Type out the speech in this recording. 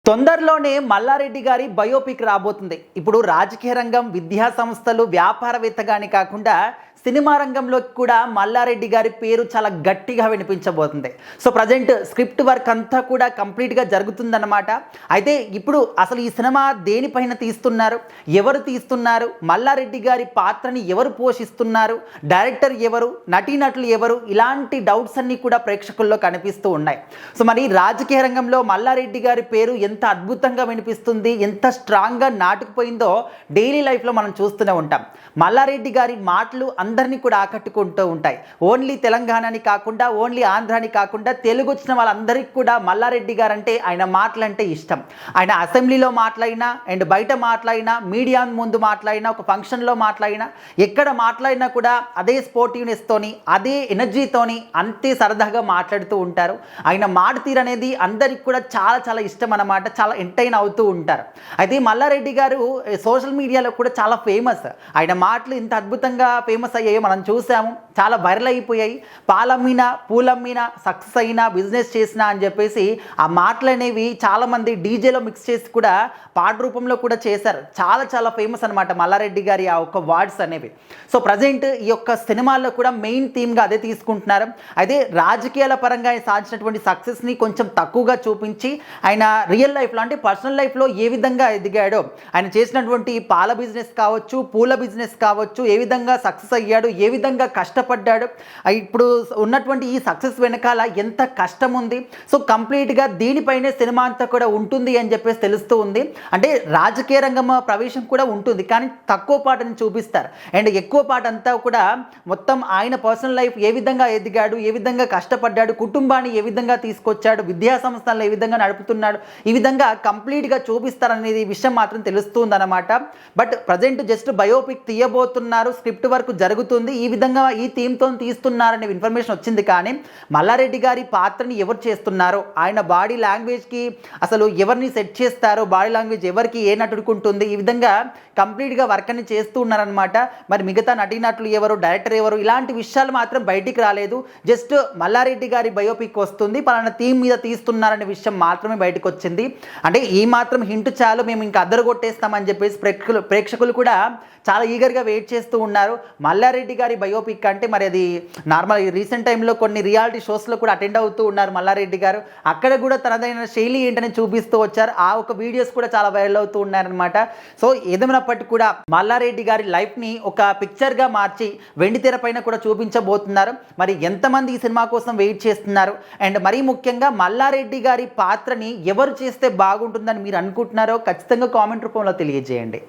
తొందరలోనే మల్లారెడ్డి గారి బయోపిక్ రాబోతుంది. ఇప్పుడు రాజకీయ రంగం, విద్యా సంస్థలు, వ్యాపారవేత్తగాని కాకుండా సినిమా రంగంలోకి కూడా మల్లారెడ్డి గారి పేరు చాలా గట్టిగా వినిపించబోతుంది. సో ప్రజెంట్ స్క్రిప్ట్ వర్క్ అంతా కూడా కంప్లీట్గా జరుగుతుందన్నమాట. అయితే ఇప్పుడు అసలు ఈ సినిమా దేనిపైన తీస్తున్నారు, ఎవరు తీస్తున్నారు, మల్లారెడ్డి గారి పాత్రని ఎవరు పోషిస్తున్నారు, డైరెక్టర్ ఎవరు, నటీనటులు ఎవరు, ఇలాంటి డౌట్స్ అన్నీ కూడా ప్రేక్షకుల్లో కనిపిస్తూ ఉన్నాయి. సో మరి రాజకీయ రంగంలో మల్లారెడ్డి గారి పేరు ఎంత అద్భుతంగా వినిపిస్తుంది, ఎంత స్ట్రాంగ్గా నాటుకుపోయిందో డైలీ లైఫ్లో మనం చూస్తూనే ఉంటాం. మల్లారెడ్డి గారి మాటలు అందరినీ కూడా ఆకట్టుకుంటూ ఉంటాయి. ఓన్లీ తెలంగాణని కాకుండా, ఓన్లీ ఆంధ్రాని కాకుండా, తెలుగు వచ్చిన వాళ్ళందరికీ కూడా మల్లారెడ్డి గారు అంటే ఆయన మాటలంటే ఇష్టం. ఆయన అసెంబ్లీలో మాట్లాడినా అండ్ బయట మాట్లాడినా, మీడియా ముందు మాట్లాడినా, ఒక ఫంక్షన్లో మాట్లాడినా, ఎక్కడ మాట్లాడినా కూడా అదే స్పోర్టివ్నెస్తోని, అదే ఎనర్జీతోని, అంతే సరదాగా మాట్లాడుతూ ఉంటారు. ఆయన మాట తీరు అనేది అందరికి కూడా చాలా చాలా ఇష్టం అన్నమాట. చాలా ఎంటర్టైన్ అవుతూ ఉంటారు. అయితే మల్లారెడ్డి గారు సోషల్ మీడియాలో కూడా చాలా ఫేమస్. ఆయన మాటలు ఇంత అద్భుతంగా ఫేమస్ అయ్యాయో మనం చూసాము. చాలా వైరల్ అయిపోయాయి. పాలమ్మినా, పూలమ్మినా, సక్సెస్ అయినా, బిజినెస్ చేసినా అని చెప్పేసి ఆ మాటలు అనేవి చాలామంది డీజేలో మిక్స్ చేసి కూడా పాట రూపంలో కూడా చేశారు. చాలా చాలా ఫేమస్ అనమాట మల్లారెడ్డి గారి ఆ ఒక్క వర్డ్స్ అనేవి. సో ప్రజెంట్ ఈ యొక్క సినిమాల్లో కూడా మెయిన్ థీమ్గా అదే తీసుకుంటున్నారు. అయితే రాజకీయాల పరంగా ఆయన సాధించినటువంటి సక్సెస్ని కొంచెం తక్కువగా చూపించి ఆయన రియల్ లైఫ్లో అంటే పర్సనల్ లైఫ్లో ఏ విధంగా ఎదిగాడో, ఆయన చేసినటువంటి పాల బిజినెస్ కావచ్చు, పూల బిజినెస్ కావచ్చు, ఏ విధంగా సక్సెస్ అయ్యాడు, ఏ విధంగా కష్టపడ్డాడు, ఇప్పుడు ఉన్నటువంటి ఈ సక్సెస్ వెనకాల ఎంత కష్టం ఉంది. సో కంప్లీట్గా దీనిపైనే సినిమా అంతా కూడా ఉంటుంది అని చెప్పేసి తెలుస్తూ ఉంది. అంటే రాజకీయ రంగం ప్రవేశం కూడా ఉంటుంది, కానీ తక్కువ పాటని చూపిస్తారు. అండ్ ఎక్కువ పాట అంతా కూడా మొత్తం ఆయన పర్సనల్ లైఫ్ ఏ విధంగా ఎదిగాడు, ఏ విధంగా కష్టపడ్డాడు, కుటుంబాన్ని ఏ విధంగా తీసుకొచ్చాడు, విద్యా సంస్థలను ఏ విధంగా నడుపుతున్నాడు, ఈ విధంగా కంప్లీట్గా చూపిస్తారనేది విషయం మాత్రం తెలుస్తుందన్నమాట. బట్ ప్రజెంట్ జస్ట్ బయోపిక్ తీయబోతున్నారు, స్క్రిప్ట్ వర్క్ జరుగుతుంది, ఈ విధంగా ఈ థీమ్తో తీస్తున్నారనే ఇన్ఫర్మేషన్ వచ్చింది. కానీ మల్లారెడ్డి గారి పాత్రని ఎవరు చేస్తున్నారో, ఆయన బాడీ లాంగ్వేజ్కి అసలు ఎవరిని సెట్ చేస్తారో, బాడీ లాంగ్వేజ్ ఎవరికి ఏ నటుడుకుంటుంది, ఈ విధంగా కంప్లీట్గా వర్క్ అని చేస్తూ ఉన్నారనమాట. మరి మిగతా నటీనటులు ఎవరు, డైరెక్టర్ ఎవరు, ఇలాంటి విషయాలు మాత్రం బయటికి రాలేదు. జస్ట్ మల్లారెడ్డి గారి బయోపిక్ వస్తుంది, పలానా థీమ్ మీద తీస్తున్నారనే విషయం మాత్రమే బయటకు వచ్చింది. అంటే ఈ మాత్రం హింట్ చాలు, మేము ఇంకా అద్దరు కొట్టేస్తామని చెప్పేసి ప్రేక్షకులు కూడా చాలా ఈగర్గా వెయిట్ చేస్తూ ఉన్నారు. మల్లారెడ్డి గారి బయోపిక్ అంటే మరి అది నార్మల్ రీసెంట్ టైంలో కొన్ని రియాలిటీ షోస్లో కూడా అటెండ్ అవుతూ ఉన్నారు మల్లారెడ్డి గారు. అక్కడ కూడా తనదైన శైలి ఏంటని చూపిస్తూ వచ్చారు. ఆ ఒక వీడియోస్ కూడా చాలా వైరల్ అవుతూ ఉన్నారనమాట. సో ఏదేమైనప్పటికీ కూడా మల్లారెడ్డి గారి లైఫ్ని ఒక పిక్చర్గా మార్చి వెండితెర పైన కూడా చూపించబోతున్నారు. మరి ఎంతమంది ఈ సినిమా కోసం వెయిట్ చేస్తున్నారు, అండ్ మరీ ముఖ్యంగా మల్లారెడ్డి గారి పాత్రని ఎవరు చేస్తే బాగుంటుందని మీరు అనుకుంటున్నారో ఖచ్చితంగా కామెంట్ రూపంలో తెలియజేయండి.